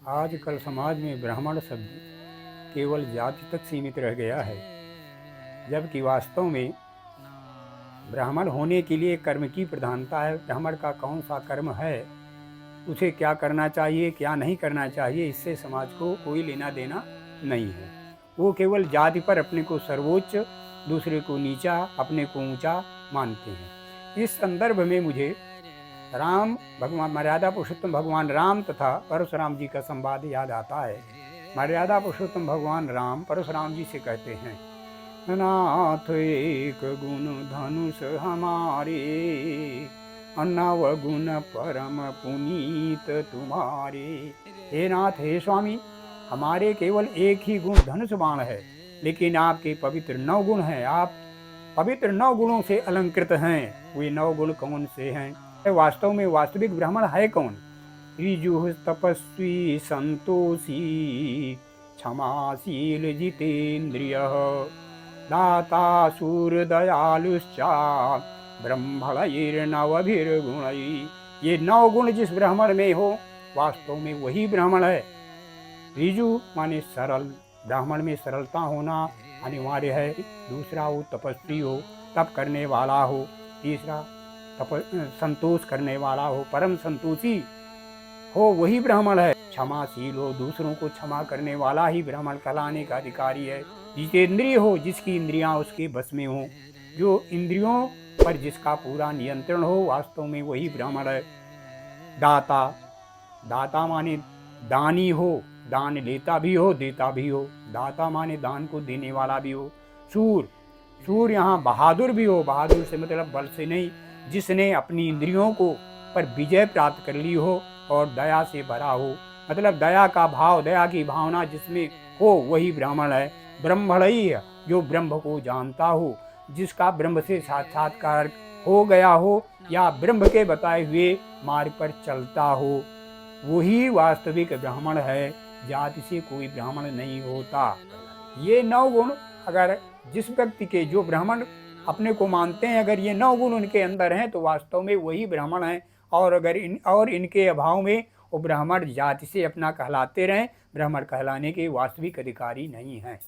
आजकल समाज में ब्राह्मण शब्द केवल जाति तक सीमित रह गया है, जबकि वास्तव में ब्राह्मण होने के लिए कर्म की प्रधानता है। ब्राह्मण का कौन सा कर्म है, उसे क्या करना चाहिए क्या नहीं करना चाहिए, इससे समाज को कोई लेना देना नहीं है। वो केवल जाति पर अपने को सर्वोच्च, दूसरे को नीचा, अपने को ऊंचा मानते हैं। इस संदर्भ में मुझे राम भगवान, मर्यादा पुरुषोत्तम भगवान राम तथा परशुराम जी का संवाद याद आता है। मर्यादा पुरुषोत्तम भगवान राम परशुराम जी से कहते हैं, नाथ एक गुण धनुष हमारे, नव गुण परम पुनीत तुम्हारे। हे नाथ, हे स्वामी, हमारे केवल एक ही गुण धनुष बाण है, लेकिन आपके पवित्र 9 गुण हैं। आप पवित्र 9 गुणों से अलंकृत हैं। वे 9 गुण कौन से हैं? वास्तव में वास्तविक ब्राह्मण है कौन? ऋजु तपस्वी संतोषी, क्षमाशील जितेन्द्रिय, दाता शूर दयालुश्चा, ब्रह्मणैर्नवभिर्गुणैः। ये 9 गुण जिस ब्राह्मण में हो, वास्तव में वही ब्राह्मण है। ऋजु माने सरल, ब्राह्मण में सरलता होना अनिवार्य है। दूसरा, वो तपस्वी हो, तप करने वाला हो। तीसरा, संतोष करने वाला हो, परम संतोषी हो, वही ब्राह्मण है। क्षमाशील हो, दूसरों को क्षमा करने वाला ही ब्राह्मण कहलाने का अधिकारी है। जितेंद्रिय हो, जिसकी इंद्रियां उसके बस में हो, जो इंद्रियों पर जिसका पूरा नियंत्रण हो, वास्तव में वही ब्राह्मण है। दाता, दाता माने दानी हो, दान लेता भी हो देता भी हो। दाता माने दान को देने वाला भी हो। शूर, शूर यहाँ बहादुर भी हो। बहादुर से मतलब बल से नहीं, जिसने अपनी इंद्रियों को पर विजय प्राप्त कर ली हो और दया से भरा हो, मतलब दया का भाव, दया की भावना जिसमें हो, वही ब्राह्मण है। ब्रह्मणैः, जो ब्रह्म को जानता हो, जिसका ब्रह्म से साक्षात्कार हो गया हो या ब्रह्म के बताए हुए मार्ग पर चलता हो, वही वास्तविक ब्राह्मण है। जाति से कोई ब्राह्मण नहीं होता। ये 9 गुण अगर जिस व्यक्ति के, जो ब्राह्मण अपने को मानते हैं, अगर ये 9 गुण उनके अंदर हैं, तो वास्तव में वही ब्राह्मण हैं। और अगर इनके अभाव में वो ब्राह्मण जाति से अपना कहलाते रहें, ब्राह्मण कहलाने के वास्तविक अधिकारी नहीं हैं।